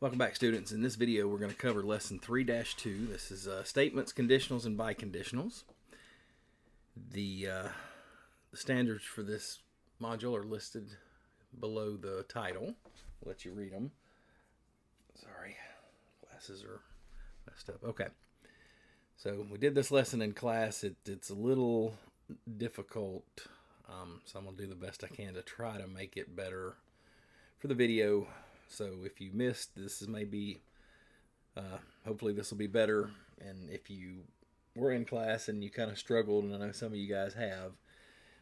Welcome back, students. In this video, we're going to cover lesson 3-2. This is statements, conditionals, and biconditionals. The standards for this module are listed below the title. I'll let you read them. Sorry, glasses are messed up. Okay, so we did this lesson in class. It's a little difficult, so I'm going to do the best I can to try to make it better for the video. So if you missed, this is maybe, hopefully this will be better. And if you were in class and you kind of struggled, and I know some of you guys have,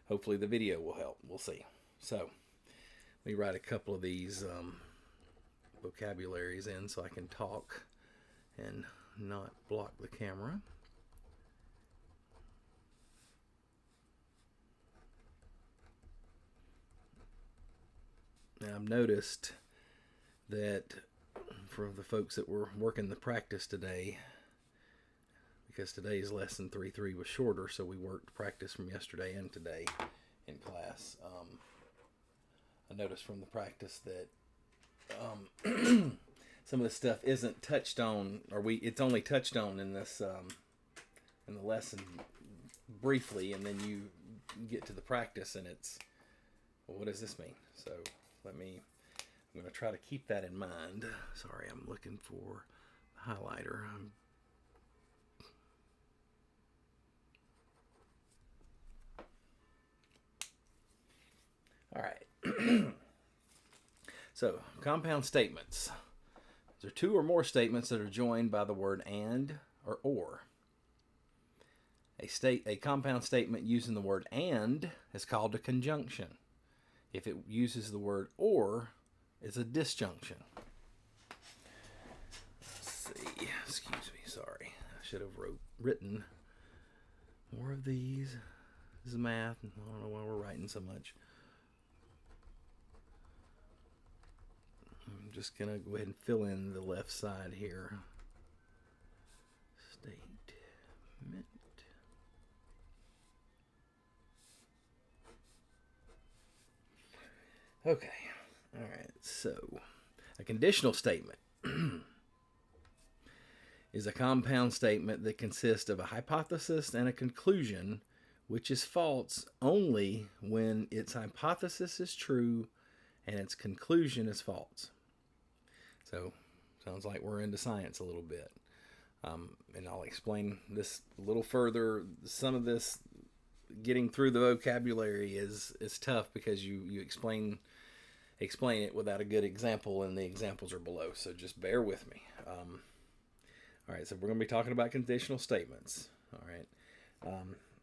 hopefully the video will help. We'll see. So let me write a couple of these vocabularies in so I can talk and not block the camera. Now I've noticed that for the folks that were working the practice today, because today's lesson 3.3 was shorter, so we worked practice from yesterday and today in class. I noticed from the practice that some of the stuff isn't touched on, or it's only touched on in this in the lesson briefly, and then you get to the practice and it's, well, what does this mean? So I'm going to try to keep that in mind. Sorry, I'm looking for the highlighter. All right. So, compound statements. There are two or more statements that are joined by the word and or. A compound statement using the word and is called a conjunction. If it uses the word or, it's a disjunction. Let's see. Excuse me. Sorry. I should have written more of these. This is math. I don't know why we're writing so much. I'm just going to go ahead and fill in the left side here. Statement. Okay. All right. So, a conditional statement is a compound statement that consists of a hypothesis and a conclusion, which is false only when its hypothesis is true and its conclusion is false. So, sounds like we're into science a little bit. And I'll explain this a little further. Some of this, getting through the vocabulary is tough because you explain it without a good example, and the examples are below, so just bear with me. All right, so we're going to be talking about conditional statements. All right,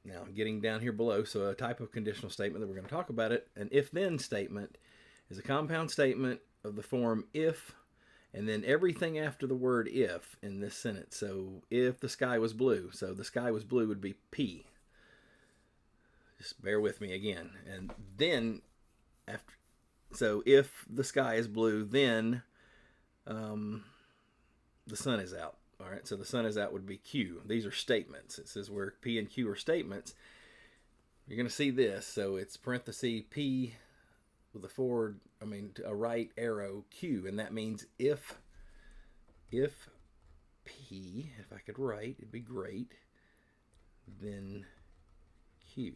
now getting down here below, so a type of conditional statement that we're going to talk about it, an if-then statement, is a compound statement of the form if, and then everything after the word if in this sentence. So if the sky was blue, so the sky was blue would be P. Just bear with me again. And then after, so if the sky is blue, then the sun is out. All right, so the sun is out would be Q. These are statements. It says where P and Q are statements. You're going to see this. So it's parenthesis P with a right arrow Q, and that means if P, if I could write, it'd be great, then Q.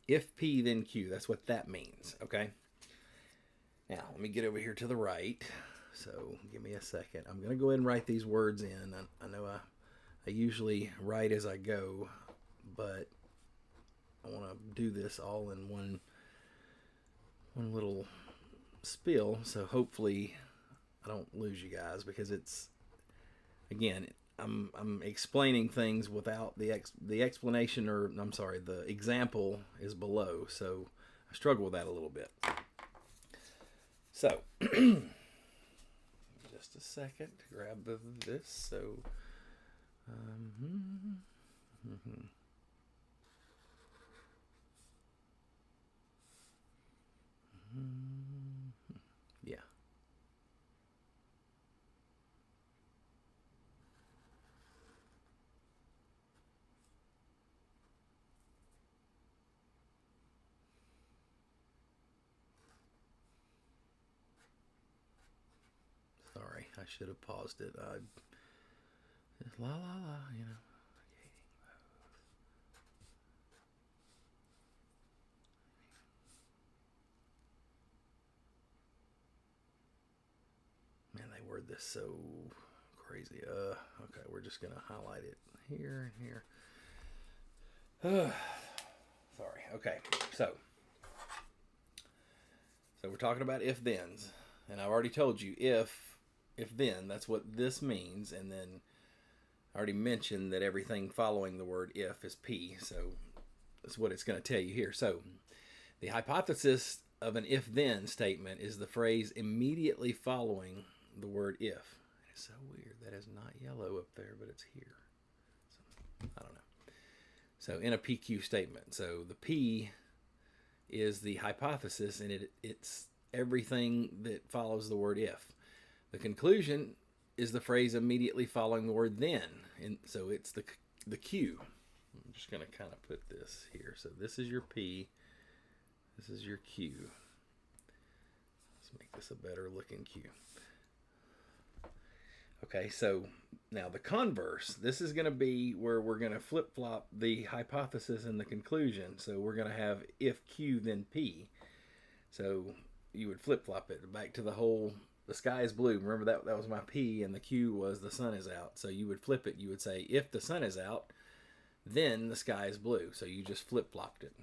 If P, then Q. That's what that means, okay? Now, let me get over here to the right. So, give me a second. I'm going to go ahead and write these words in. I know I usually write as I go, but I want to do this all in one little spill, so hopefully I don't lose you guys, because it's, again, I'm explaining things without the explanation, or I'm sorry, the example is below, so I struggle with that a little bit. So, just a second to grab this. So, yeah. Sorry. I should have paused it. La la la, you know. Man, they word this so crazy. Okay, we're just gonna highlight it here and here. Sorry. Okay, so we're talking about if-thens, and I already told you if-then, that's what this means, and then I already mentioned that everything following the word if is P, so that's what it's going to tell you here. So the hypothesis of an if-then statement is the phrase immediately following the word if. It's so weird. That is not yellow up there, but it's here. So, I don't know. So in a PQ statement, so the P is the hypothesis, and it's everything that follows the word if. The conclusion is the phrase immediately following the word then, and so it's the Q. I'm just going to kind of put this here. So this is your P, this is your Q. Let's make this a better looking Q. Okay, so now the converse. This is going to be where we're going to flip-flop the hypothesis and the conclusion. So we're going to have if Q, then P. So you would flip-flop it back to the sky is blue. Remember that was my P, and the Q was the sun is out. So you would flip it. You would say if the sun is out, then the sky is blue. So you just flip-flopped it.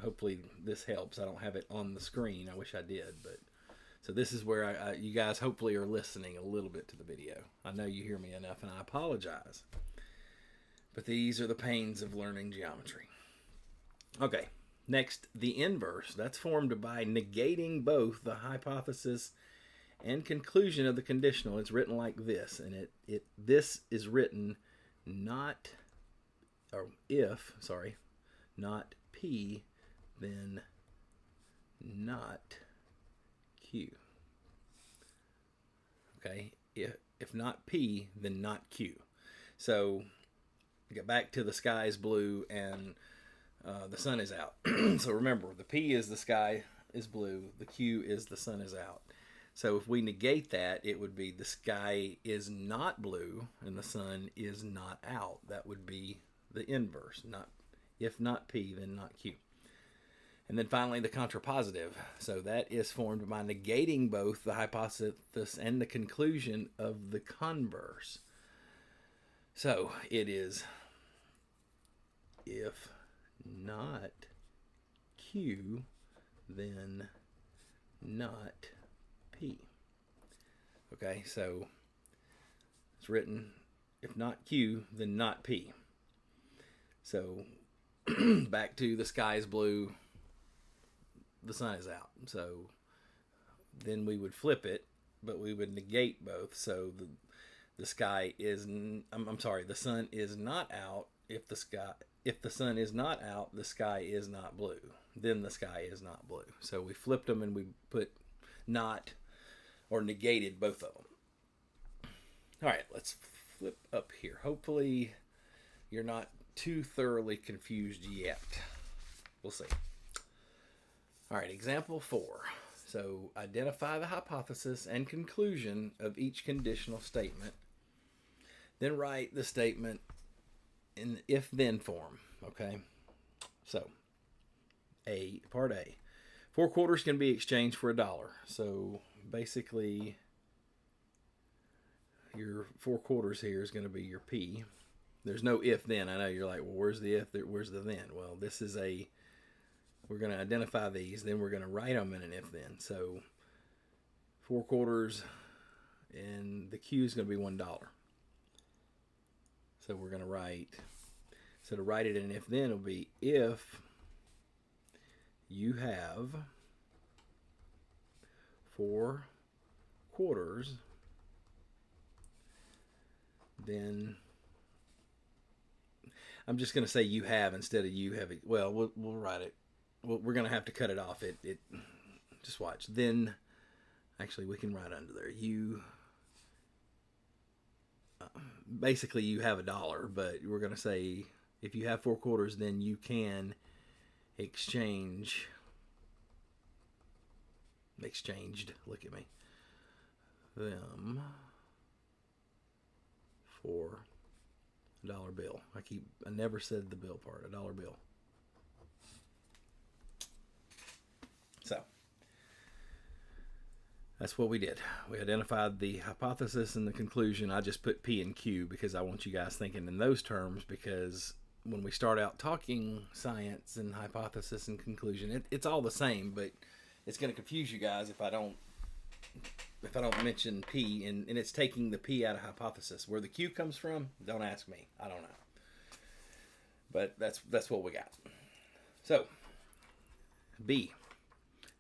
Hopefully this helps. I don't have it on the screen. I wish I did, but... So this is where you guys hopefully are listening a little bit to the video. I know you hear me enough, and I apologize. But these are the pains of learning geometry. Okay, next, the inverse. That's formed by negating both the hypothesis and conclusion of the conditional. It's written like this, and this is written not P, then not Q. Okay, if not P, then not Q. So get back to the sky is blue and the sun is out. So remember, the P is the sky is blue, the Q is the sun is out. So if we negate that, it would be the sky is not blue and the sun is not out. That would be the inverse. If not P, then not Q. And then finally, the contrapositive. So that is formed by negating both the hypothesis and the conclusion of the converse. So it is if not Q, then not P. Okay, so it's written if not Q, then not P. So back to the sky is blue, the sun is out. So then we would flip it, but we would negate both. So the sky is the sun is not out. If the sun is not out, the sky is not blue. Then the sky is not blue. So we flipped them and we put not or negated both of them. All right, let's flip up here. Hopefully you're not too thoroughly confused yet. We'll see. All right, example 4. So identify the hypothesis and conclusion of each conditional statement. Then write the statement in if-then form. Okay, so part A. 4 quarters can be exchanged for $1. So basically, your 4 quarters here is going to be your P. There's no if-then. I know you're like, well, where's the if? Where's the then? Well, we're going to identify these, then we're going to write them in an if-then. So 4 quarters, and the Q is going to be $1. So we're going to to write it in an if-then, it'll be if you have 4 quarters, then I'm just going to say you have instead of you have. Well, we'll write it. We're going to have to cut it off. It just watch. Then, actually, we can write under there. Basically, you have $1, but we're going to say if you have 4 quarters, then you can exchanged. Look at me. Them for a dollar bill. I never said the bill part, a dollar bill. So that's what we did. We identified the hypothesis and the conclusion. I just put P and Q because I want you guys thinking in those terms, because when we start out talking science and hypothesis and conclusion, it's all the same, but it's going to confuse you guys if I don't mention P, and it's taking the P out of hypothesis. Where the Q comes from, don't ask me. I don't know. But that's what we got. So B.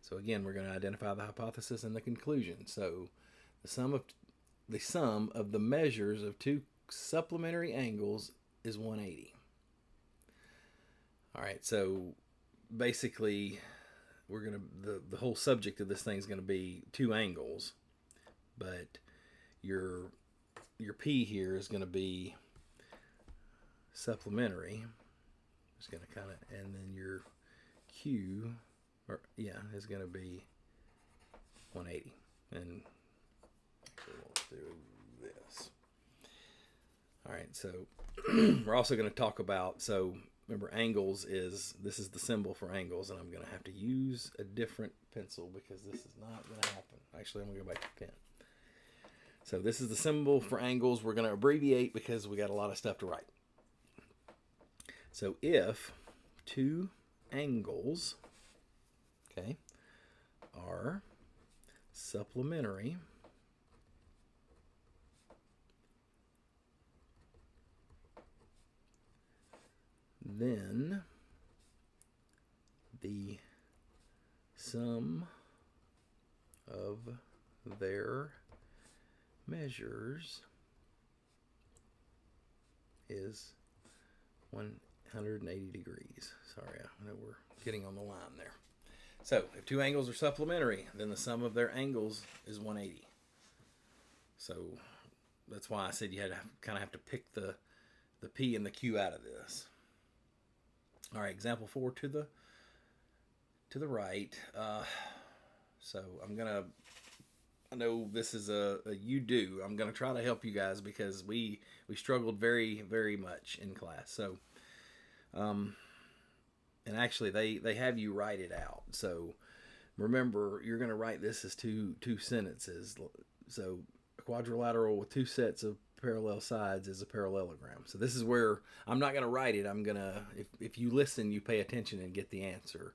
So again, we're going to identify the hypothesis and the conclusion. So the sum of the measures of two supplementary angles is 180. All right, so basically we're going to the whole subject of this thing is going to be two angles, but your P here is going to be supplementary. Just going to kind of, and then your Q is going to be 180. And actually we'll do this. All right, so we're also going to talk about, so remember angles this is the symbol for angles, and I'm going to have to use a different pencil because this is not going to happen. Actually, I'm going to go back to the pen. So this is the symbol for angles. We're going to abbreviate because we got a lot of stuff to write. So if two angles, okay, are supplementary, then the sum of their measures is 180 degrees. Sorry, I know we're getting on the line there. So if two angles are supplementary, then the sum of their angles is 180. So that's why I said you had to kind of have to pick the P and the Q out of this. All right, example 4 to the right. So I know this is a you do. I'm gonna try to help you guys because we struggled very, very much in class. So, and actually they have you write it out. So remember, you're gonna write this as two sentences. So a quadrilateral with two sets of parallel sides is a parallelogram. So this is where I'm not gonna write it. I'm gonna, if you listen, you pay attention and get the answer.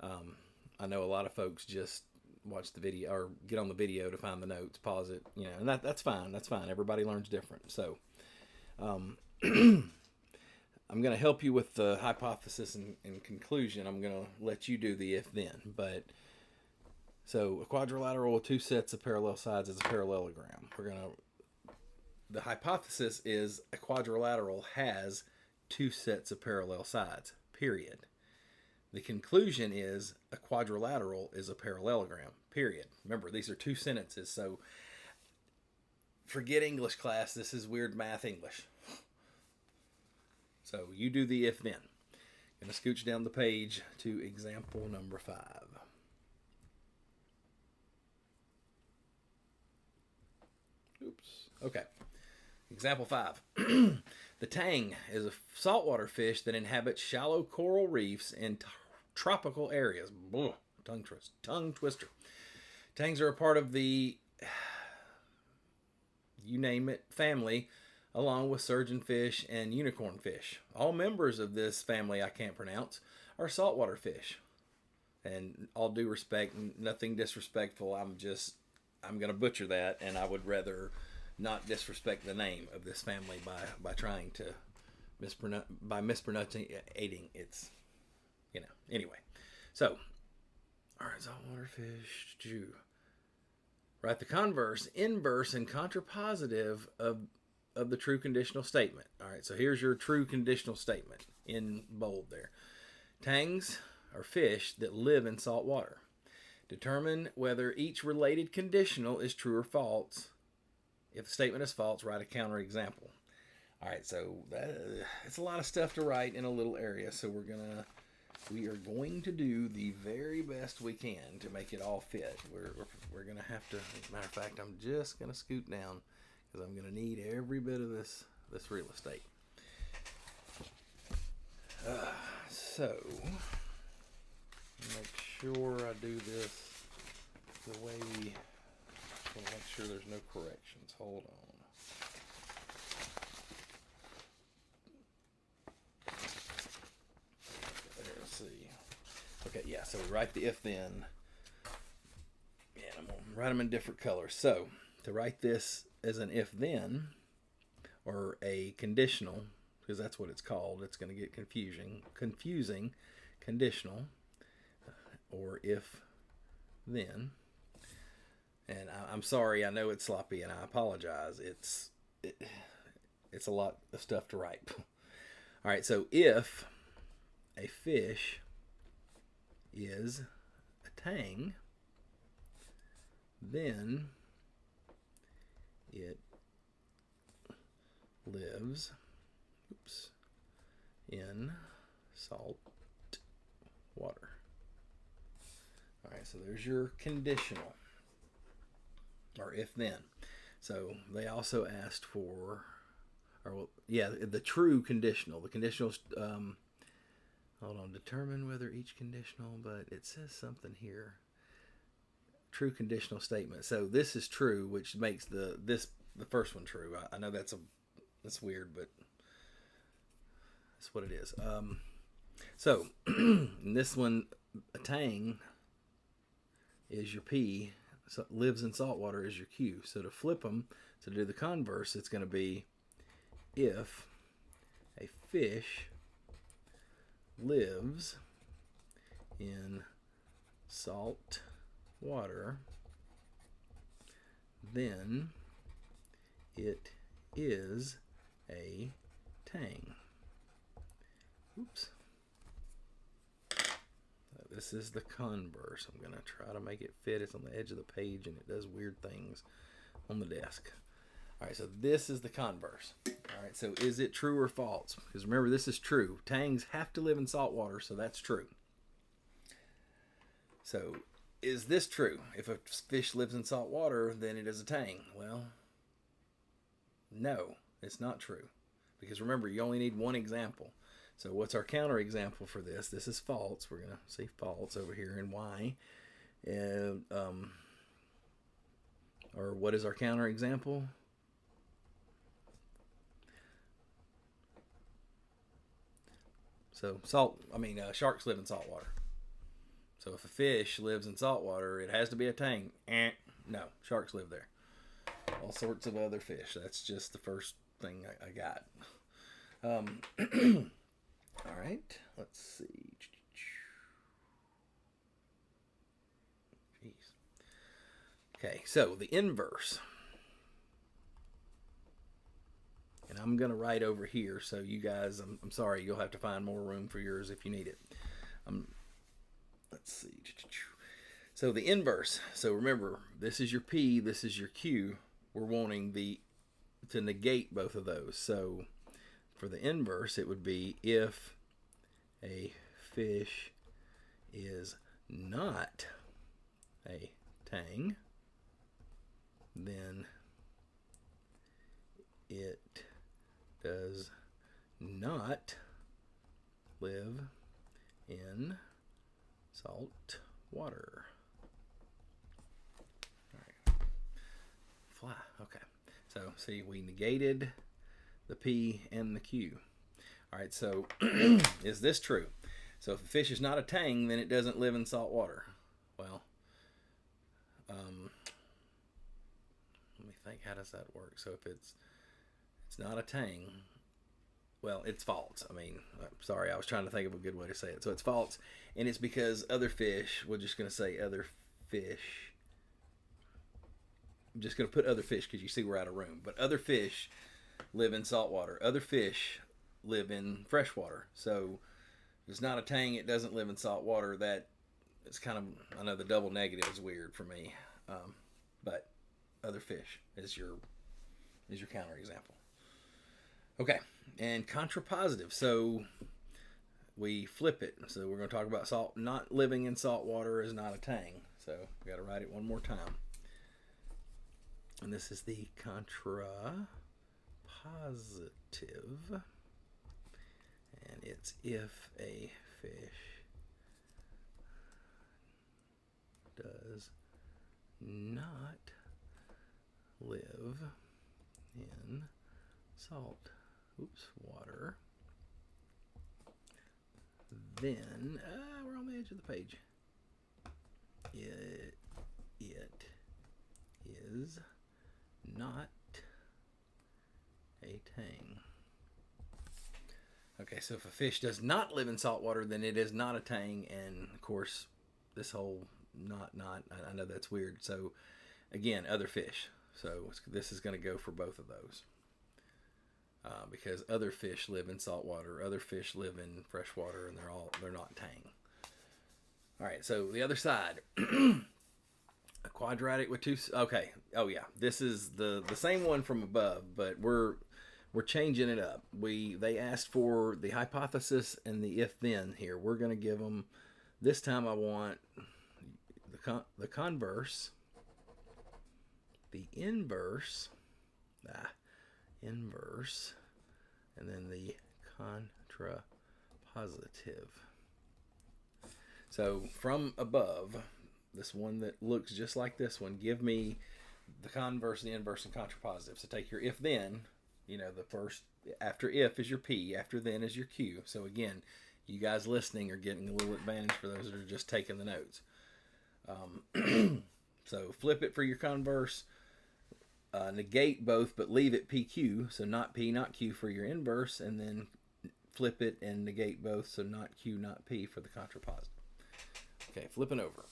I know a lot of folks just watch the video or get on the video to find the notes, pause it, and that's fine. That's fine. Everybody learns different. So I'm going to help you with the hypothesis and conclusion. I'm going to let you do the if-then. But so a quadrilateral with two sets of parallel sides is a parallelogram. The hypothesis is a quadrilateral has two sets of parallel sides, period. The conclusion is a quadrilateral is a parallelogram, period. Remember, these are two sentences, so forget English class. This is weird math English. So you do the if-then. Going to scooch down the page to example number 5. Oops. Okay. Example 5. The tang is a saltwater fish that inhabits shallow coral reefs in tropical areas. Tongue twister. Tangs are a part of the, you name it, family, along with surgeonfish and unicorn fish. All members of this family I can't pronounce are saltwater fish. And all due respect, nothing disrespectful, I'm going to butcher that, and I would rather not disrespect the name of this family by trying to mispronouncing it's, anyway. So, all right, saltwater fish, Jew. Right, the converse, inverse, and contrapositive of the true conditional statement. All right, so here's your true conditional statement in bold there. Tangs are fish that live in salt water. Determine whether each related conditional is true or false. If the statement is false, write a counterexample. All right, so it's a lot of stuff to write in a little area, so we are going to do the very best we can to make it all fit. We're going to have to, as a matter of fact, I'm just going to scoot down because I'm going to need every bit of this real estate. So, make sure I do this the way we... I'll make sure there's no corrections. Hold on. Let's see. Okay, yeah, so we write the if-then. And I'm going to write them in different colors. So, to write this as an if-then, or a conditional, because that's what it's called, it's going to get confusing, conditional, or if-then. And I'm sorry, I know it's sloppy, and I apologize. It's a lot of stuff to write. All right, so if a fish is a tang, then it lives in salt water. All right, so there's your conditional, or if then. So they also asked for, or well, yeah, the true conditional. The conditionals, hold on, determine whether each conditional, but it says something here. True conditional statement. So this is true, which makes the first one true. I know that's weird, but that's what it is. So in this one, a tang is your P. So lives in salt water is your Q. So to flip them, to do the converse, it's going to be if a fish lives in salt water, then it is a tang. Oops. This is the converse. I'm going to try to make it fit. It's on the edge of the page, and it does weird things on the desk. All right, so this is the converse. All right, so is it true or false? Because remember, this is true. Tangs have to live in salt water, so that's true. So is this true? If a fish lives in salt water, then it is a tang. Well, no, it's not true. Because remember, you only need one example. So what's our counter example for this? This is false. We're going to see false over here and why. And, or what is our counter example? So sharks live in salt water. So if a fish lives in salt water, it has to be a tang. No, sharks live there. All sorts of other fish. That's just the first thing I got. All right, let's see. Jeez. Okay, so the inverse. And I'm going to write over here, so you guys, I'm sorry, you'll have to find more room for yours if you need it. Let's see. So the inverse. So remember, this is your P, this is your Q. We're wanting to negate both of those. So for the inverse, it would be if a fish is not a tang, then it does not live in salt water. All right. Fly. Okay. So see, we negated the P and the Q. All right, so is this true? So if a fish is not a tang, then it doesn't live in salt water. Well, let me think, how does that work? So if it's not a tang, well, it's false. I'm sorry, I was trying to think of a good way to say it. So it's false, and it's because other fish, we're just going to say other fish. I'm just going to put other fish because you see we're out of room. But other fish live in salt water. Other fish live in fresh water. So if it's not a tang, it doesn't live in salt water. That it's kind of, I know the double negative is weird for me, but other fish is your counter example. Okay, and contrapositive. So we flip it. So we're going to talk about salt. Not living in salt water is not a tang. So we got to write it one more time. And this is the contrapositive. And it's if a fish does not live in salt water, then we're on the edge of the page. It is not a tang. Okay, so if a fish does not live in salt water, then it is not a tang. And of course, this whole not, I know that's weird. So again, other fish. So this is going to go for both of those. Because other fish live in salt water, other fish live in fresh water, and they're not tang. All right, so the other side. A quadratic with two. Okay. Oh yeah, this is the same one from above, but we're changing it up. They asked for the hypothesis and the if then here. We're going to give them. This time I want the converse, the inverse, inverse, and then the contrapositive. So from above, this one that looks just like this one, give me the converse, the inverse, and contrapositive. So take your if then, the first, after if is your P, after then is your Q. So again, you guys listening are getting a little advantage for those that are just taking the notes. So flip it for your converse, negate both, but leave it PQ, so not P, not Q for your inverse, and then flip it and negate both, so not Q, not P for the contrapositive. Okay, flipping over.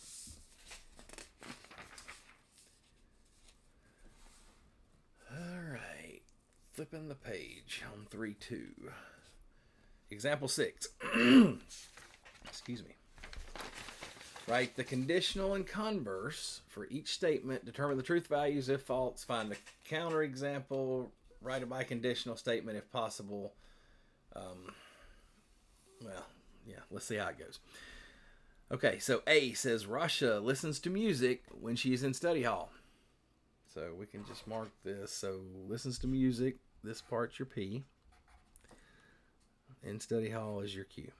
All right, flipping the page on 3-2. Example 6. Excuse me. Write the conditional and converse for each statement. Determine the truth values if false. Find the counterexample. Write a biconditional statement if possible. Let's see how it goes. Okay, so A says Rasha listens to music when she's in study hall. So we can just mark this. So listens to music. This part's your P. In study hall is your Q.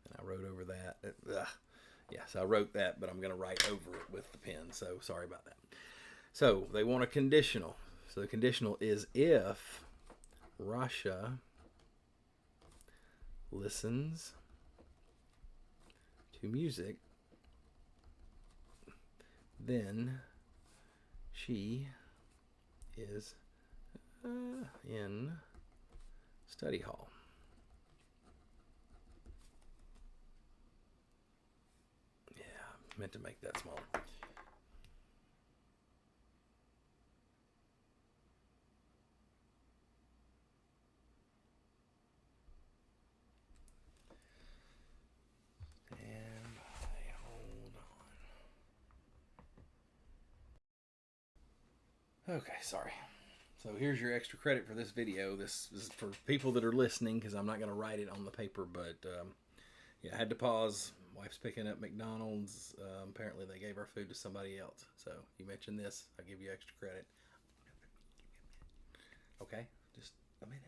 And I wrote over that. So I wrote that, but I'm going to write over it with the pen. So sorry about that. So they want a conditional. So the conditional is if Rasha listens to music, then she is in study hall. Yeah, meant to make that smaller. Okay, sorry. So here's your extra credit for this video. This is for people that are listening because I'm not going to write it on the paper, but I had to pause. Wife's picking up McDonald's. Apparently they gave our food to somebody else. So you mentioned this, I give you extra credit. Okay, just a minute.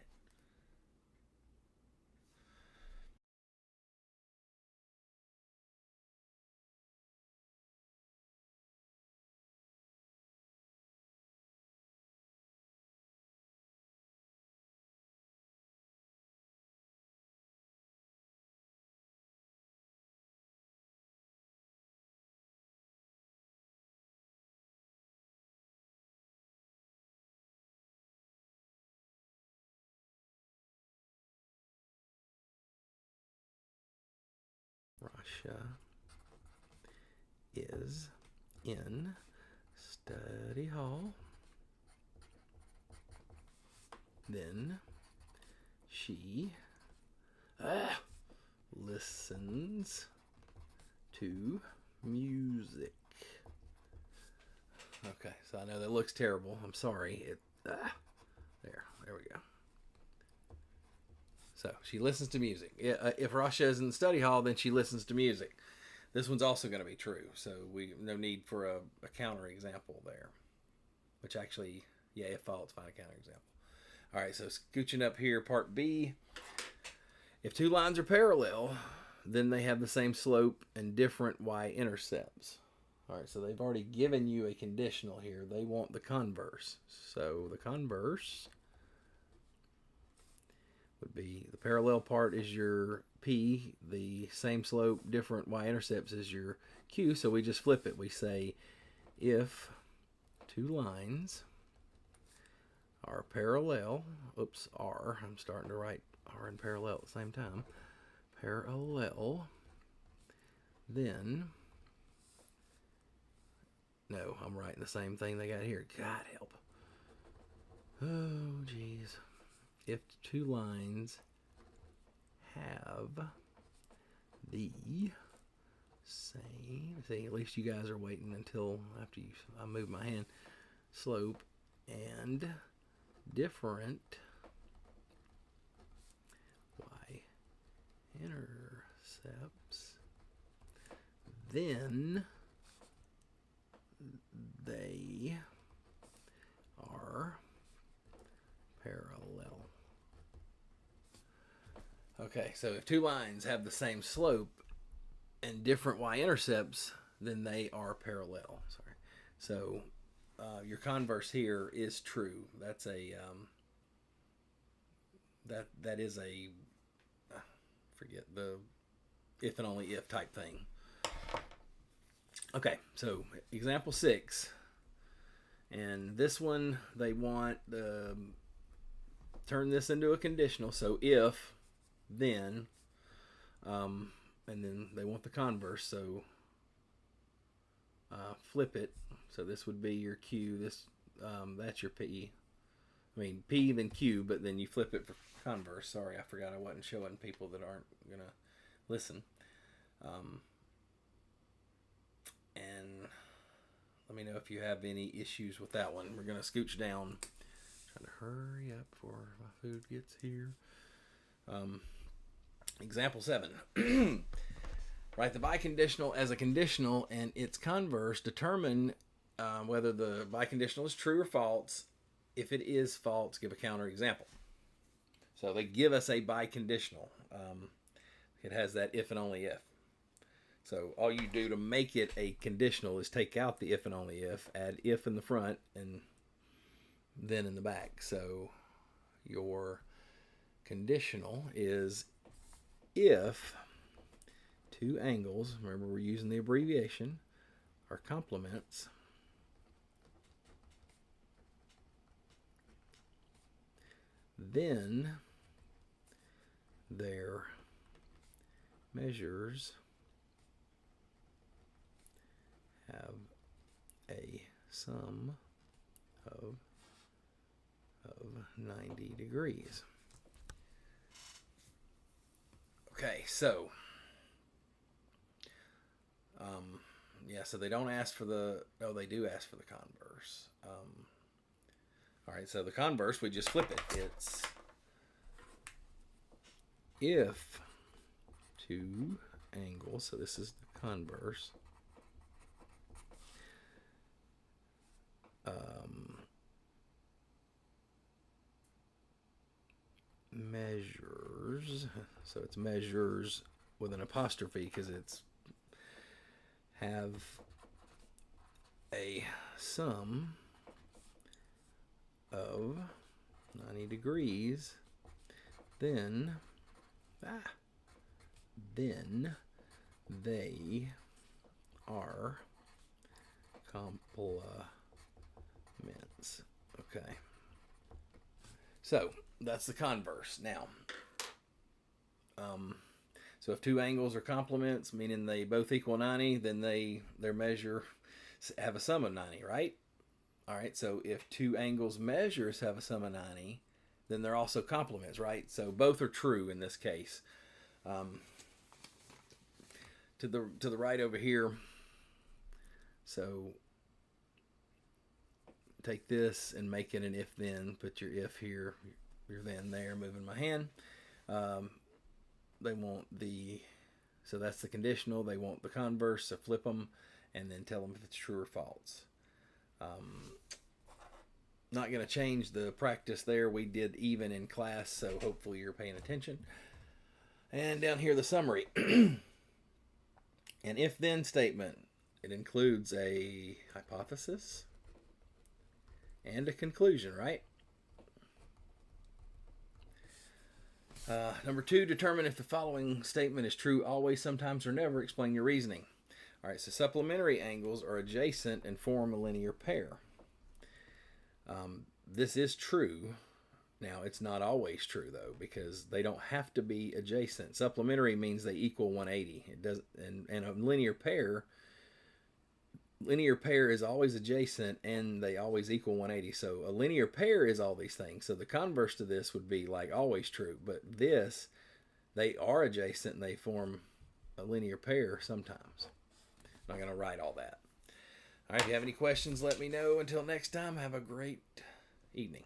Rasha is in study hall. Then she listens to music. Okay, so I know that looks terrible. I'm sorry. There we go. So she listens to music. If Rasha is in the study hall, then she listens to music. This one's also going to be true. So no need for a counter example there. which actually, yeah, if false, find a counterexample. All right, so scooching up here, part B. If two lines are parallel, then they have the same slope and different y-intercepts. All right, so they've already given you a conditional here. They want the converse. So the converse would be the parallel part is your P, the same slope, different y-intercepts is your Q. So we just flip it. We say if two lines are parallel, oops, R, I'm starting to write R and parallel at the same time, parallel, then, no, I'm writing the same thing they got here. God help. Oh, geez. If two lines have the same, see, at least you guys are waiting until after I move my hand, slope and different y-intercepts, then they are parallel. Okay, so if two lines have the same slope and different y-intercepts, then they are parallel. Sorry. So your converse here is true. That's a that is a forget the if and only if type thing. Okay, so example 6, and this one they want turn this into a conditional. So if, then, and then they want the converse. So flip it. So this would be your Q. This that's your P. I mean P then Q, but then you flip it for converse. Sorry, I forgot I wasn't showing people that aren't gonna listen. And let me know if you have any issues with that one. We're gonna scooch down. Trying to hurry up before my food gets here. Example 7. Write the biconditional as a conditional and its converse. Determine whether the biconditional is true or false. If it is false, give a counterexample. So they give us a biconditional. It has that if and only if. So all you do to make it a conditional is take out the if and only if, add if in the front, and then in the back. So your conditional is if two angles, remember we're using the abbreviation, are complements, then their measures have a sum of 90 degrees. Okay, so yeah, so they don't ask for the, oh, they do ask for the converse. All right, so the converse, we just flip it. It's if two angles, so this is the converse, measures, so it's measures with an apostrophe because it's have a sum of 90 degrees, then they are complements. Okay. So that's the converse. Now, so if two angles are complements, meaning they both equal 90, then their measure have a sum of 90, right? All right, so if two angles measures have a sum of 90, then they're also complements, right? So both are true in this case. To the right over here, so take this and make it an if-then. Put your if here, your then there, moving my hand. They want so that's the conditional. They want the converse, so flip them and then tell them if it's true or false. Not going to change the practice there. We did even in class, so hopefully you're paying attention. And down here, the summary. An if-then statement. It includes a hypothesis and a conclusion, right? Number 2, determine if the following statement is true always, sometimes, or never. Explain your reasoning. All right, so supplementary angles are adjacent and form a linear pair. This is true. Now, it's not always true, though, because they don't have to be adjacent. Supplementary means they equal 180. It does, and a linear pair is always adjacent, and they always equal 180. So a linear pair is all these things. So the converse to this would be like always true. But this, they are adjacent, and they form a linear pair sometimes. I'm not going to write all that. All right, if you have any questions, let me know. Until next time, have a great evening.